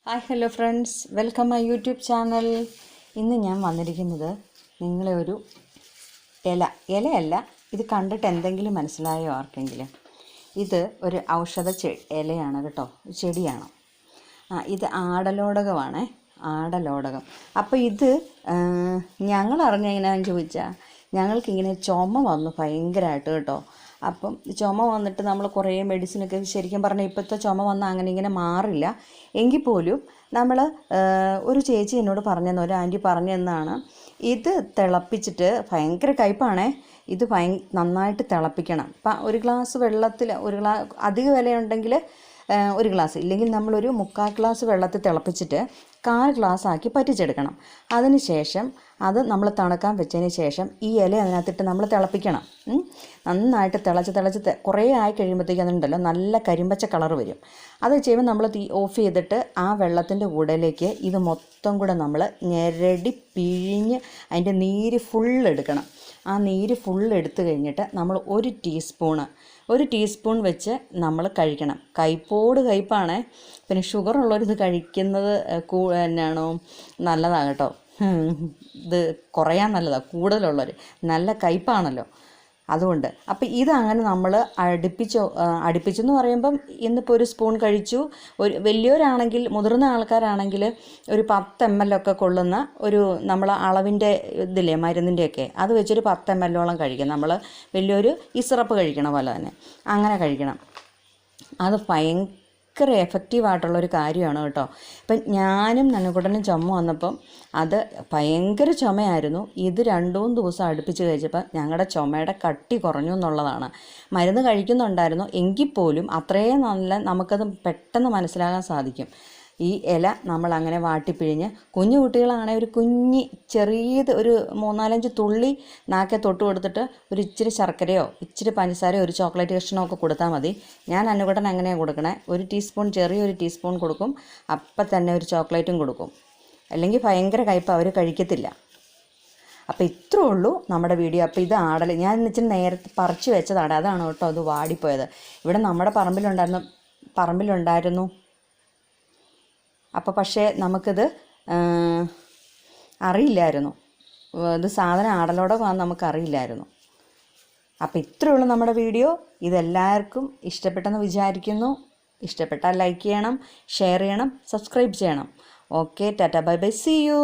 Hi hello friends, welcome my YouTube channel. ഇന്ന് ഞാൻ വന്നിരിക്കുന്നത് നിങ്ങളെ ഒരു ഇലയല്ല, ഇത് കണ്ടിട്ട് എന്തെങ്കിലും മനസ്സിലായോ ആർക്കെങ്കിലും? ഇത് ഒരു ഔഷധ ഇലയാണ് കേട്ടോ, ചെടിയാണ്. ഇത് ആടലോടകമാണ്, ആടലോടകം. അപ്പോൾ ഇത് ഞങ്ങൾ അറിഞ്ഞെങ്ങനെയാണെന്ന് ചോദിച്ചാൽ, ഞങ്ങൾക്കിങ്ങനെ ചുമ വന്നു ഭയങ്കരമായിട്ട് കേട്ടോ. അപ്പം ചുമ വന്നിട്ട് നമ്മൾ കുറേ മെഡിസിനൊക്കെ ശരിക്കും പറഞ്ഞാൽ ഇപ്പോഴത്തെ ചുമ വന്നാൽ അങ്ങനെ ഇങ്ങനെ മാറില്ല. എങ്കിൽ പോലും നമ്മൾ ഒരു ചേച്ചി എന്നോട് പറഞ്ഞെന്ന്, ഒരു ആൻറ്റി പറഞ്ഞെന്നാണ്, ഇത് തിളപ്പിച്ചിട്ട് ഭയങ്കര കയ്പ്പാണേ, ഇത് നന്നായിട്ട് തിളപ്പിക്കണം. അപ്പം ഒരു ഗ്ലാസ് വെള്ളത്തിൽ അധിക വിലയുണ്ടെങ്കിൽ ഒരു ഗ്ലാസ്, ഇല്ലെങ്കിൽ നമ്മളൊരു 3/4 ഗ്ലാസ് വെള്ളത്തിൽ തിളപ്പിച്ചിട്ട് 1/4 ഗ്ലാസ് ആക്കി പറ്റിച്ചെടുക്കണം. അതിന് ശേഷം അത് നമ്മൾ തണുക്കാൻ വെച്ചതിന് ശേഷം ഈ ഇല അതിനകത്തിട്ട് നമ്മൾ തിളപ്പിക്കണം. നന്നായിട്ട് തിളച്ച് കുറേ ആയി കഴിയുമ്പോഴത്തേക്കും അതുണ്ടല്ലോ നല്ല കരിമ്പച്ച കളർ വരും. അത് ചെയ്യുമ്പോൾ നമ്മൾ തീ ഓഫ് ചെയ്തിട്ട് ആ വെള്ളത്തിൻ്റെ കൂടയിലേക്ക് ഇത് മൊത്തം കൂടെ നമ്മൾ ഞെരടി പിഴിഞ്ഞ് അതിൻ്റെ നീര് ഫുള്ളെടുക്കണം. ആ നീര് ഫുള്ളെടുത്ത് കഴിഞ്ഞിട്ട് നമ്മൾ ഒരു ടീസ്പൂൺ വെച്ച് നമ്മൾ കഴിക്കണം. കയ്പ്പാണ്. പിന്നെ ഷുഗറുള്ളവരിത് കഴിക്കുന്നത് എന്നാണോ നല്ലതാണ് കേട്ടോ. ഇത് കുറയാൻ നല്ലതാണ്, കൂടുതലുള്ളവർ. നല്ല കയ്പ്പാണല്ലോ, അതുകൊണ്ട്. അപ്പോൾ ഇതങ്ങനെ നമ്മൾ അടുപ്പിച്ചെന്ന് പറയുമ്പം ഇന്നിപ്പോൾ ഒരു സ്പൂൺ കഴിച്ചു. ഒരു വലിയവരാണെങ്കിൽ, മുതിർന്ന ആൾക്കാരാണെങ്കിൽ ഒരു 10 ml ഒക്കെ കൊള്ളുന്ന ഒരു നമ്മൾ അളവിൻ്റെ ഇതില്ലേ മരുന്നിൻ്റെയൊക്കെ, അത് വെച്ചൊരു 10 ml കഴിക്കണം. നമ്മൾ വലിയൊരു ഈ സിറപ്പ് കഴിക്കണ പോലെ തന്നെ അങ്ങനെ കഴിക്കണം. അത് ഭയങ്കര എഫക്റ്റീവായിട്ടുള്ളൊരു കാര്യമാണ് കേട്ടോ. ഇപ്പം ഞാനും നനക്കുട്ടനും ചുമ വന്നപ്പം അത് ഭയങ്കര ചുമയായിരുന്നു. ഇത് 2-3 ദിവസം അടുപ്പിച്ച് കഴിച്ചപ്പോൾ ഞങ്ങളുടെ ചുമയുടെ കട്ടി കുറഞ്ഞു എന്നുള്ളതാണ്. മരുന്ന് കഴിക്കുന്നുണ്ടായിരുന്നു, എങ്കിൽ പോലും അത്രയും നല്ല നമുക്കത് പെട്ടെന്ന് മനസ്സിലാകാൻ സാധിക്കും. ഈ ഇല നമ്മളങ്ങനെ വാട്ടിപ്പിഴിഞ്ഞ്, കുഞ്ഞു കുട്ടികളാണെങ്കിൽ ഒരു ചെറിയത് ഒരു 3-4 തുള്ളി നാക്കെ തൊട്ട് കൊടുത്തിട്ട് ഒരു ഇച്ചിരി ശർക്കരയോ ഇച്ചിരി പഞ്ചസാരയോ ഒരു ചോക്ലേറ്റ് കഷ്ണമോ ഒക്കെ കൊടുത്താൽ മതി. ഞാൻ അന്നുകുട്ടൻ അങ്ങനെയാണ് കൊടുക്കണേ. ചെറിയൊരു ടീസ്പൂൺ കൊടുക്കും, അപ്പം തന്നെ ഒരു ചോക്ലേറ്റും കൊടുക്കും. അല്ലെങ്കിൽ ഭയങ്കര കയ്പ്, അവർ കഴിക്കത്തില്ല. അപ്പോൾ ഇത്രേ ഉള്ളൂ നമ്മുടെ വീഡിയോ. അപ്പോൾ ഇത് ഞാൻ ഇച്ചിരി നേരത്തെ പറിച്ച് വെച്ചതാണ്, അതാണ് കേട്ടോ അത് വാടിപ്പോയത്. ഇവിടെ നമ്മുടെ പറമ്പിലുണ്ടായിരുന്നു. അപ്പോൾ പക്ഷേ നമുക്കിത് അറിയില്ലായിരുന്നു, ഇത് സാധനം ആടലോടകമാണെന്ന് നമുക്കറിയില്ലായിരുന്നു. അപ്പോൾ ഇത്രയേ ഉള്ളൂ നമ്മുടെ വീഡിയോ. ഇതെല്ലാവർക്കും ഇഷ്ടപ്പെട്ടെന്ന് വിചാരിക്കുന്നു. ഇഷ്ടപ്പെട്ടാൽ ലൈക്ക് ചെയ്യണം, ഷെയർ ചെയ്യണം, സബ്സ്ക്രൈബ് ചെയ്യണം. Okay, tata, bye bye, see U.